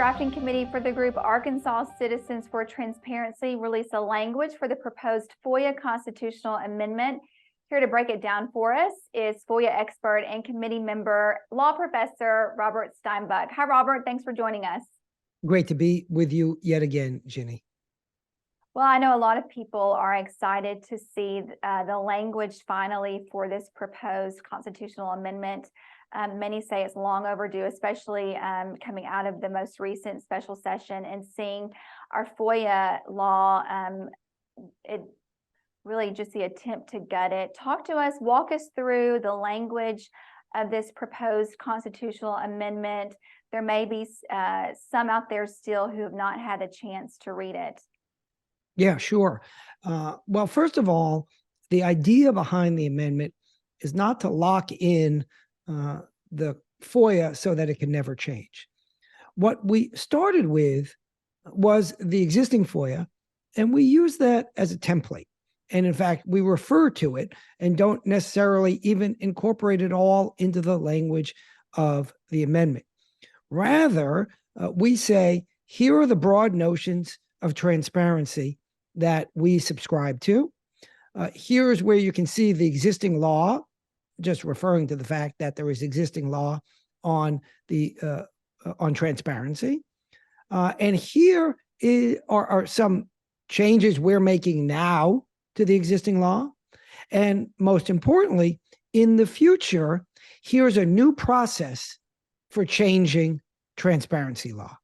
drafting committee for the group Arkansas Citizens for Transparency released a language for the proposed FOIA Constitutional Amendment. Here to break it down for us is FOIA expert and committee member, law professor Robert Steinbuch. Hi, Robert. Thanks for joining us. Great to be with you yet again, Ginny. Well, I know a lot of people are excited to see the language finally for this proposed constitutional amendment. Many say it's long overdue, especially coming out of the most recent special session and seeing our FOIA law, it really just the attempt to gut it. Talk to us, walk us through the language of this proposed constitutional amendment. There may be some out there still who have not had a chance to read it. Yeah, sure. Well, first of all, the idea behind the amendment is not to lock in the FOIA so that it can never change. What we started with was the existing FOIA, and we use that as a template. And in fact, we refer to it and don't necessarily even incorporate it all into the language of the amendment. Rather, we say, here are the broad notions of transparency that we subscribe to. Here's where you can see the existing law, just referring to the fact that there is existing law on the on transparency. And here are some changes we're making now to the existing law. And most importantly, in the future, here's a new process for changing transparency law.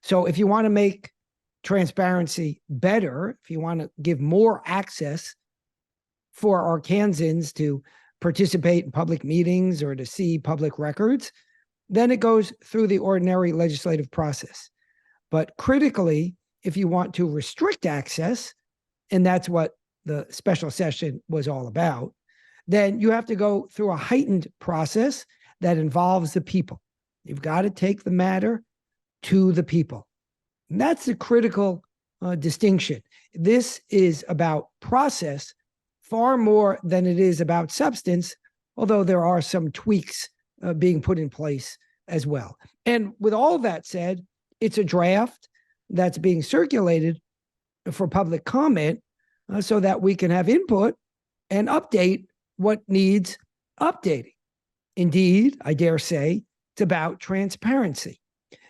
So if you want to make transparency better, if you want to give more access for Arkansans to participate in public meetings or to see public records, then it goes through the ordinary legislative process. But critically, if you want to restrict access, and that's what the special session was all about, then you have to go through a heightened process that involves the people. You've got to take the matter to the people. And that's the critical distinction. This is about process far more than it is about substance, although there are some tweaks being put in place as well. And with all that said, it's a draft that's being circulated for public comment so that we can have input and update what needs updating. Indeed, I dare say, it's about transparency,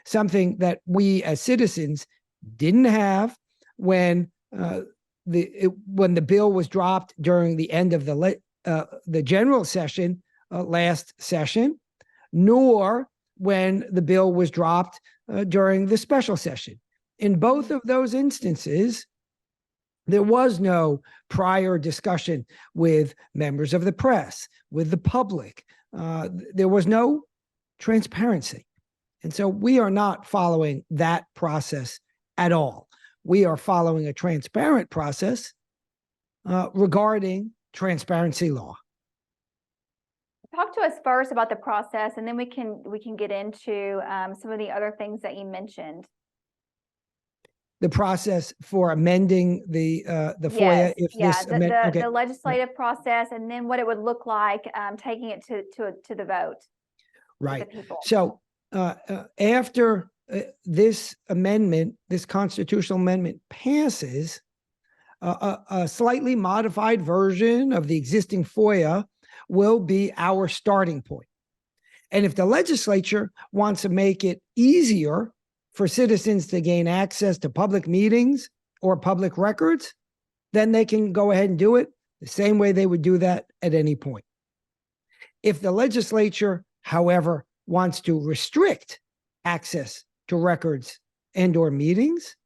something that we as citizens didn't have when the bill was dropped during the end of the general session last session, nor when the bill was dropped during the special session. In both of those instances, there was no prior discussion with members of the press, with the public. There was no transparency. And so we are not following that process at all. We are following a transparent process regarding transparency law. Talk to us first about the process, and then we can get into some of the other things that you mentioned. The process for amending the FOIA, the legislative process, and then what it would look like taking it to the vote. Right. The people. So after this amendment, this constitutional amendment passes, a slightly modified version of the existing FOIA will be our starting point. And if the legislature wants to make it easier for citizens to gain access to public meetings or public records, then they can go ahead and do it the same way they would do that at any point. If the legislature, however, wants to restrict access to records and/or meetings,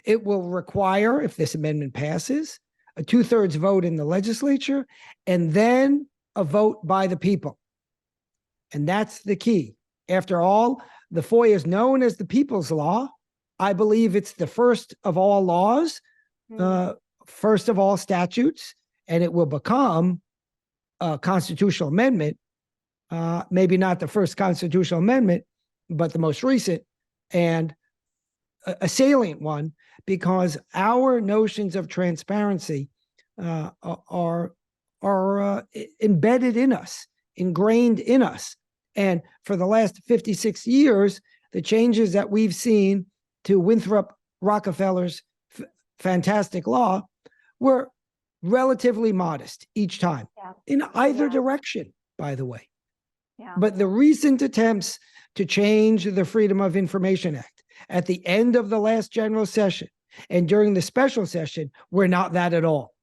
it will require, if this amendment passes, a 2/3 vote in the legislature and then a vote by the people. And that's the key. After all, the FOIA is known as the People's Law. I believe it's the first of all laws, first of all statutes, and it will become a constitutional amendment, maybe not the first constitutional amendment, but the most recent and a salient one, because our notions of transparency are embedded in us, ingrained in us. And for the last 56 years, the changes that we've seen to Winthrop Rockefeller's fantastic law were relatively modest each time, in either direction, by the way. But the recent attempts to change the Freedom of Information Act at the end of the last general session and during the special session were not that at all.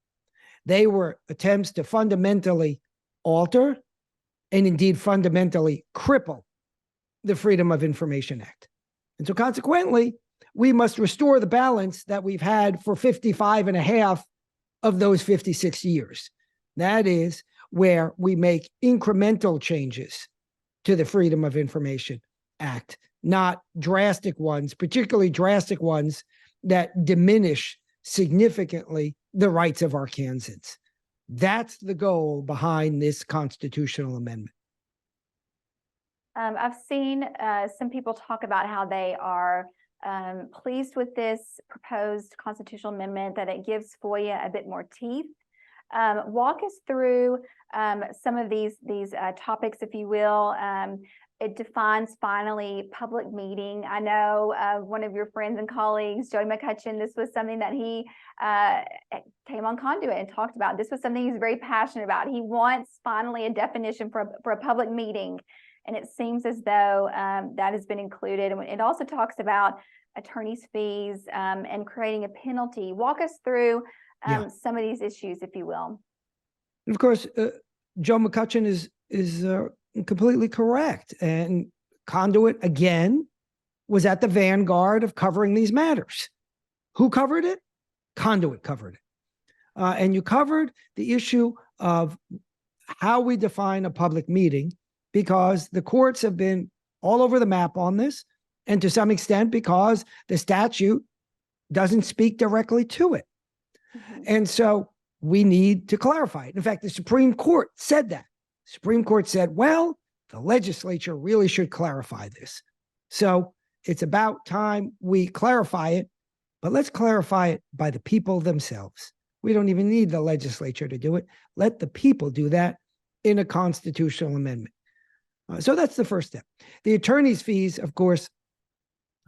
They were attempts to fundamentally alter and indeed fundamentally cripple the Freedom of Information Act. And so consequently, we must restore the balance that we've had for 55 and a half of those 56 years. That is where we make incremental changes to the Freedom of Information Act, not drastic ones, particularly drastic ones that diminish significantly the rights of Arkansans. That's the goal behind this constitutional amendment. I've seen some people talk about how they are pleased with this proposed constitutional amendment, that it gives FOIA a bit more teeth. Walk us through some of these topics, if you will. It defines finally public meeting. I know one of your friends and colleagues, Joey McCutcheon, this was something that he came on Conduit and talked about. This was something he's very passionate about. He wants finally a definition for a public meeting. And it seems as though that has been included. And it also talks about attorney's fees and creating a penalty. Walk us through some of these issues, if you will. Of course, Joe McCutcheon is completely correct. And Conduit, again, was at the vanguard of covering these matters. Who covered it? Conduit covered it. And you covered the issue of how we define a public meeting, because the courts have been all over the map on this, and to some extent because the statute doesn't speak directly to it. And so we need to clarify it. In fact, the Supreme Court said that. The Supreme Court said, well, the legislature really should clarify this. So it's about time we clarify it, but let's clarify it by the people themselves. We don't even need the legislature to do it. Let the people do that in a constitutional amendment. So that's the first step. The attorney's fees, of course,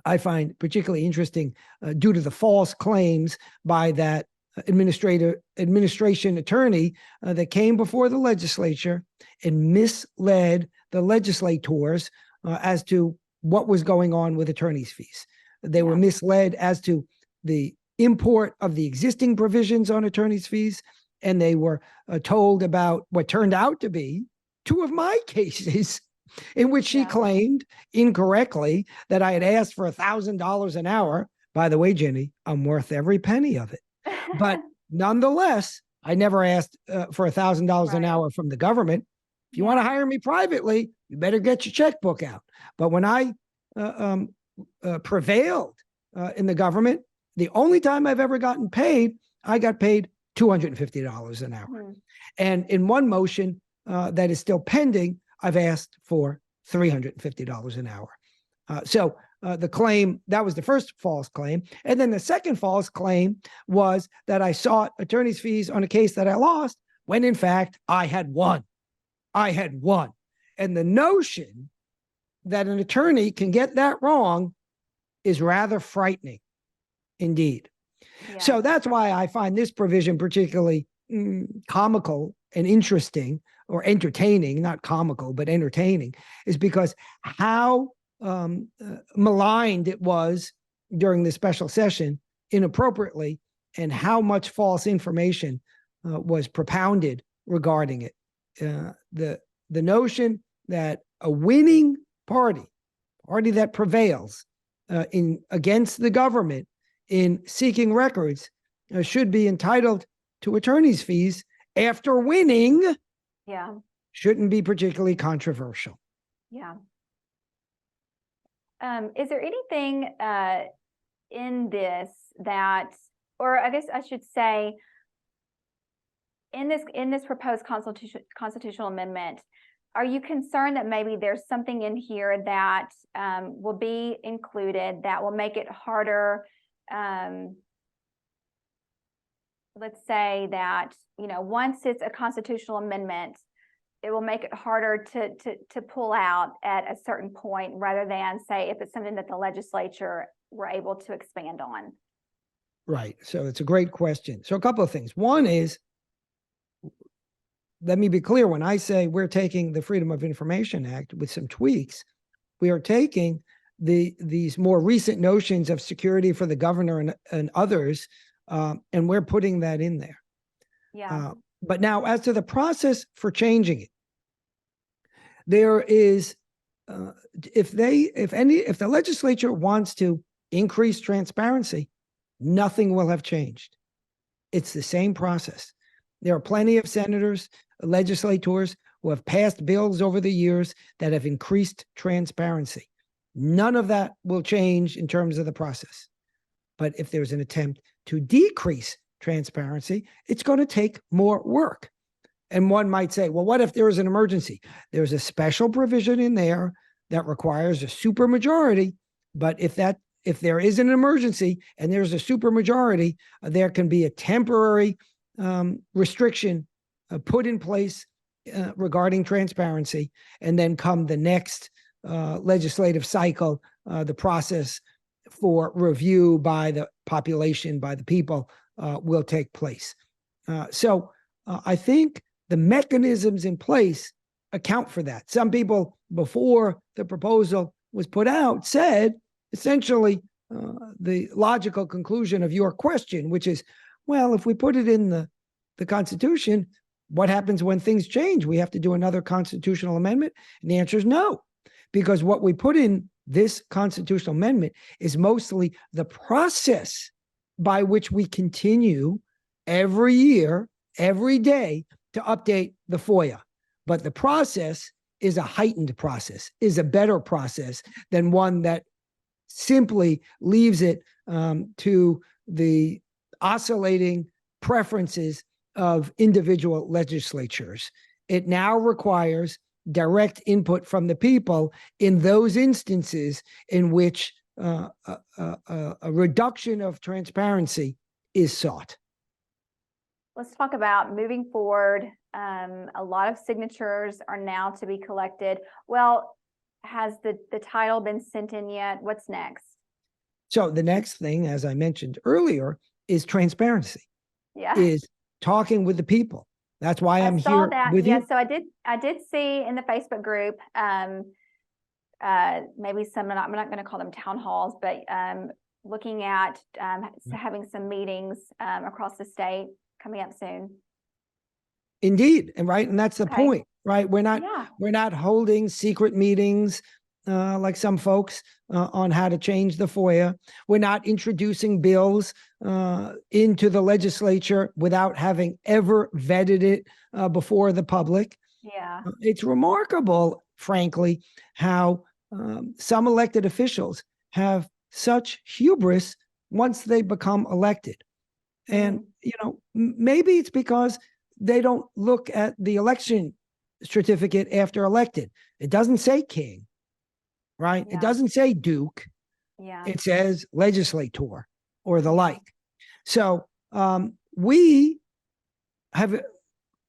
I find particularly interesting due to the false claims by that administration attorney that came before the legislature and misled the legislators as to what was going on with attorney's fees. They were misled as to the import of the existing provisions on attorney's fees, and they were told about what turned out to be two of my cases in which she claimed incorrectly that I had asked for $1,000 an hour. By the way, Jenny, I'm worth every penny of it. But nonetheless, I never asked for $1,000 an hour from the government. If you want to hire me privately, you better get your checkbook out. But when I prevailed in the government, the only time I've ever gotten paid, I got paid $250 an hour. And in one motion that is still pending, I've asked for $350 an hour. So the claim, that was the first false claim. And then the second false claim was that I sought attorney's fees on a case that I lost, when in fact I had won. I had won. And the notion that an attorney can get that wrong is rather frightening indeed. So that's why I find this provision particularly comical and interesting, or entertaining, not comical, but entertaining, is because how maligned it was during the special session inappropriately, and how much false information was propounded regarding it. The notion that a winning party that prevails against the government in seeking records should be entitled to attorney's fees after winning shouldn't be particularly controversial. Is there anything in this that, or I guess I should say, in this proposed constitutional amendment, are you concerned that maybe there's something in here that will be included that will make it harder? Let's say that, once it's a constitutional amendment, it will make it harder to pull out at a certain point, rather than say if it's something that the legislature were able to expand on. Right. So it's a great question. So a couple of things. One is, let me be clear, when I say we're taking the Freedom of Information Act with some tweaks, we are taking these more recent notions of security for the governor and others, and we're putting that in there. Yeah. But now, as to the process for changing it, there is, if the legislature wants to increase transparency, nothing will have changed. It's the same process. There are plenty of senators, legislators who have passed bills over the years that have increased transparency. None of that will change in terms of the process. But if there's an attempt to decrease transparency, it's going to take more work. And one might say, well, what if there is an emergency? There's a special provision in there that requires a supermajority. But if there is an emergency and there's a supermajority, there can be a temporary restriction put in place regarding transparency. And then come the next legislative cycle, the process for review by the population, by the people, will take place. So I think the mechanisms in place account for that. Some people, before the proposal was put out, said essentially the logical conclusion of your question, which is, well, if we put it in the Constitution, what happens when things change? We have to do another constitutional amendment? And the answer is no, because what we put in this constitutional amendment is mostly the process by which we continue every year, every day, to update the FOIA. But the process is a heightened process, is a better process than one that simply leaves it to the oscillating preferences of individual legislatures. It now requires direct input from the people in those instances in which a reduction of transparency is sought. Let's talk about moving forward. A lot of signatures are now to be collected. Well, has the title been sent in yet? What's next? So the next thing, as I mentioned earlier, is transparency. Yeah. Is talking with the people. That's why I'm here with you. So I did see in the Facebook group, maybe some, I'm not going to call them town halls, but looking at having some meetings across the state coming up soon. Indeed, and right, and that's the point, right? We're not holding secret meetings like some folks on how to change the FOIA. We're not introducing bills into the legislature without having ever vetted it before the public. Yeah, it's remarkable, frankly, how some elected officials have such hubris once they become elected. And, maybe it's because they don't look at the election certificate after elected. It doesn't say king, right? Yeah. It doesn't say duke. Yeah. It says legislator or the like. So we have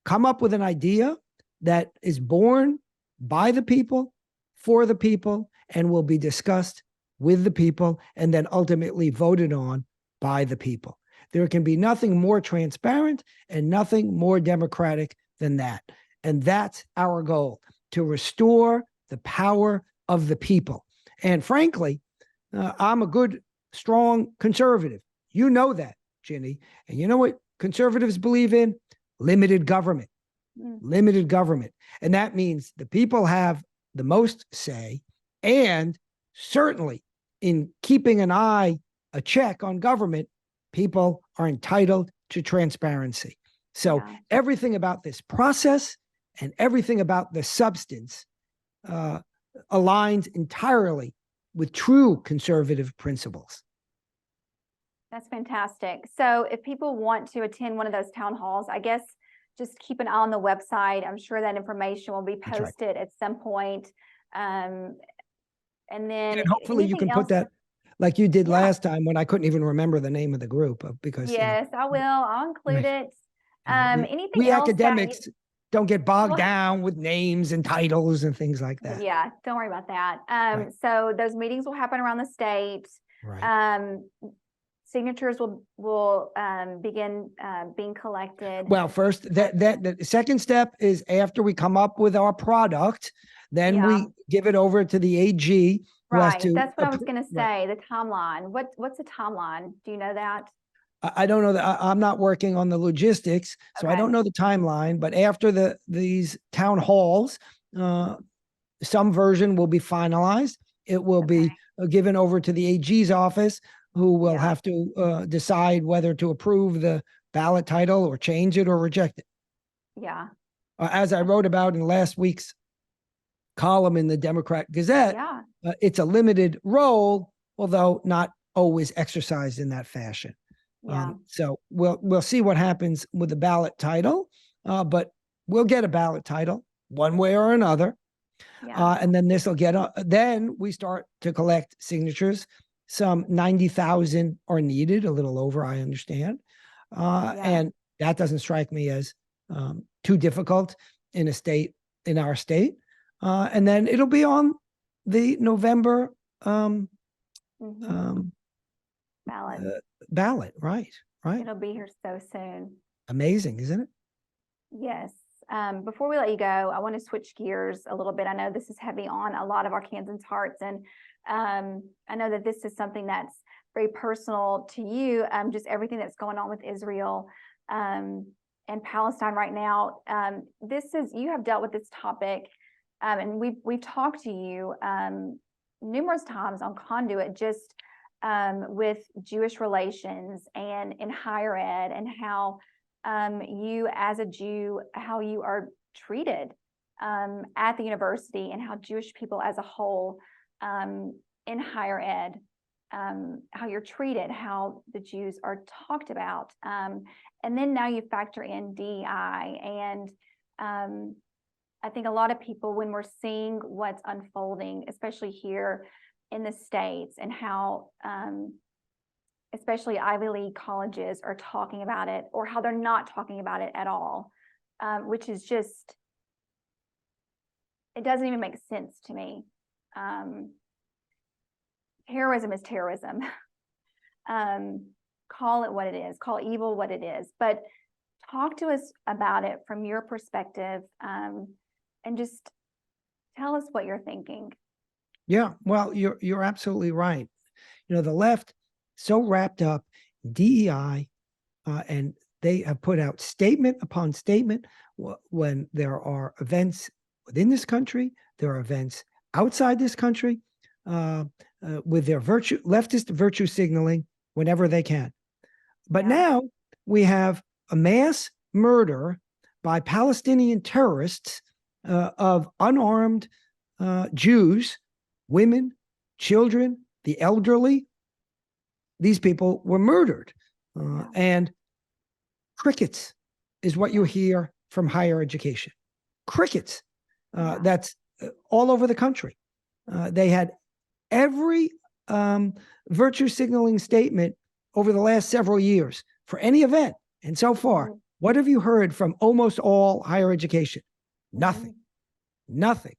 come up with an idea that is born by the people, for the people, and will be discussed with the people and then ultimately voted on by the people. There can be nothing more transparent and nothing more democratic than that. And that's our goal, to restore the power of the people. And frankly, I'm a good, strong conservative. You know that, Ginny. And you know what conservatives believe in? Limited government. Limited government. And that means the people have the most say, and certainly in keeping a check on government, people are entitled to transparency. So everything about this process and everything about the substance aligns entirely with true conservative principles. That's fantastic. So if people want to attend one of those town halls, I guess just keep an eye on the website. I'm sure that information will be posted at some point. And then hopefully you can put that like you did last time when I couldn't even remember the name of the group because I will. I'll include it. Anything we else academics don't get bogged Well- down with names and titles and things like that. Yeah, don't worry about that. Right. So those meetings will happen around the state. Right. Signatures will begin being collected. Well, first, the second step is after we come up with our product, then Yeah. we give it over to the AG, who has Right, to that's what I was going to right. say, the timeline. What's the timeline? Do you know that? I don't know that I'm not working on the logistics, so I Okay. don't know the timeline. But after these town halls, some version will be finalized. It will be given over to the AG's office, who will have to decide whether to approve the ballot title or change it or reject it. Yeah. As I wrote about in last week's column in the Democrat Gazette, it's a limited role, although not always exercised in that fashion. So we'll see what happens with the ballot title, but we'll get a ballot title one way or another. And then this will get, then we start to collect signatures. Some 90,000 are needed, a little over, I understand. And that doesn't strike me as too difficult in our state. And then it'll be on the November ballot, right? It'll be here so soon. Amazing, isn't it? Yes. Before we let you go, I want to switch gears a little bit. I know this is heavy on a lot of Arkansans' hearts, and I know that this is something that's very personal to you, just everything that's going on with Israel and Palestine right now. You have dealt with this topic, and we've talked to you numerous times on Conduit, just with Jewish relations and in higher ed, and how you as a Jew, how you are treated at the university, and how Jewish people as a whole in higher ed, how you're treated, how the Jews are talked about. And then now you factor in DEI. And I think a lot of people, when we're seeing what's unfolding, especially here in the States, and how especially Ivy League colleges are talking about it, or how they're not talking about it at all, which is just, it doesn't even make sense to me. Terrorism is terrorism. Call it what it is, call evil what it is, but talk to us about it from your perspective, and just tell us what you're thinking. Yeah, well, you're absolutely right. You know, the left so wrapped up in DEI, and they have put out statement upon statement when there are events within this country, there are events outside this country, with their leftist virtue signaling whenever they can. But now we have a mass murder by Palestinian terrorists of unarmed Jews, women, children, the elderly. These people were murdered. And crickets is what you hear from higher education. Crickets. That's all over the country. They had every virtue signaling statement over the last several years for any event. And so far, what have you heard from almost all higher education? Nothing. Nothing.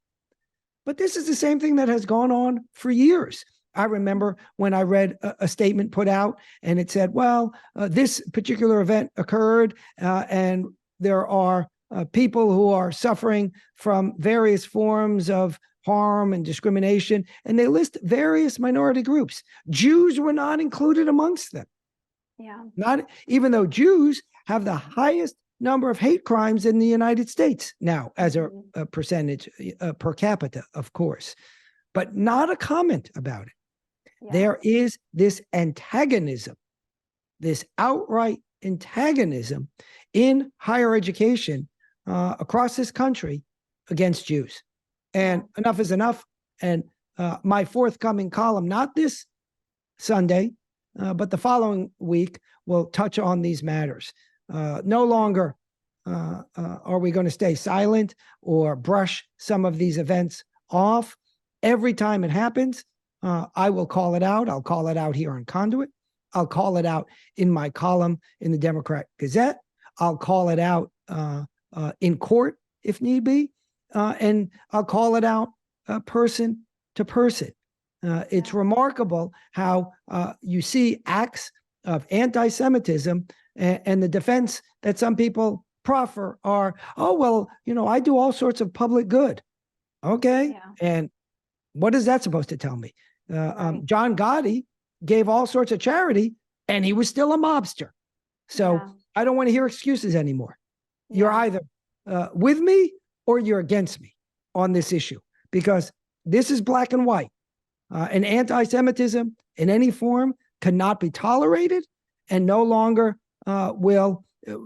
But this is the same thing that has gone on for years. I remember when I read a statement put out, and it said, well, this particular event occurred, and there are people who are suffering from various forms of harm and discrimination, and they list various minority groups. Jews were not included amongst them. Not even though Jews have the highest number of hate crimes in the United States now, as a percentage per capita, of course, but not a comment about it. There is this antagonism, this outright antagonism in higher education across this country against Jews. And enough is enough. And my forthcoming column, not this Sunday, but the following week, will touch on these matters. No longer are we going to stay silent or brush some of these events off. Every time it happens, I will call it out. I'll call it out here on Conduit. I'll call it out in my column in the Democrat Gazette. I'll call it out in court if need be, and I'll call it out person to person. It's remarkable how you see acts of anti-Semitism, and the defense that some people proffer are, oh, well, I do all sorts of public good. Okay. Yeah. And what is that supposed to tell me? Right. John Gotti gave all sorts of charity and he was still a mobster. So I don't want to hear excuses anymore. You're either with me or you're against me on this issue, because this is black and white. And anti-Semitism in any form cannot be tolerated, and no longer will.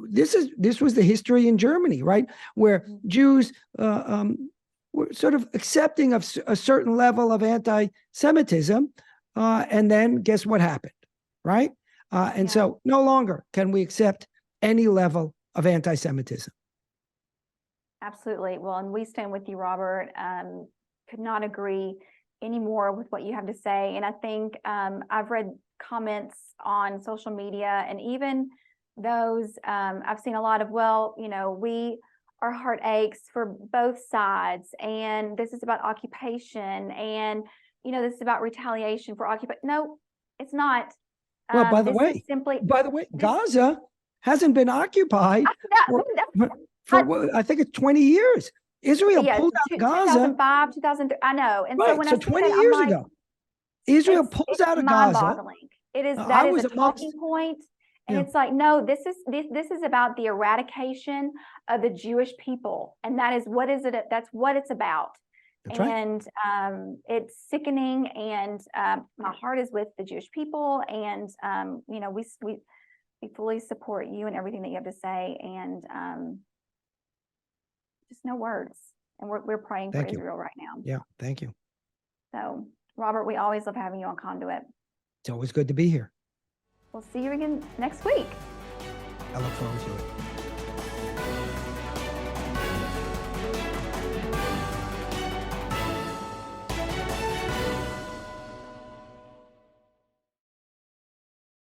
This was the history in Germany, right, where Jews were sort of accepting of a certain level of anti-Semitism, and then guess what happened, right? So no longer can we accept any level of anti-Semitism. Absolutely. Well, and we stand with you, Robert. Could not agree anymore with what you have to say. And I think I've read comments on social media, and even those I've seen a lot of, well, our heart aches for both sides, and this is about occupation, and this is about retaliation for occupation. No, it's not. Well, by the way, Gaza hasn't been occupied for I think it's 20 years. Israel pulled out of Gaza. 2005, 2003. I know. And so when I 20 years ago, Israel pulls out of Gaza. Mind-boggling. That is a talking point. And it's like, no, this is about the eradication of the Jewish people. And that's what it's about. That's and it's sickening. And my heart is with the Jewish people. And we fully support you and everything that you have to say. And just no words. And we're praying for Israel right now. Yeah, thank you. So, Robert, we always love having you on Conduit. It's always good to be here. We'll see you again next week. I look forward to it.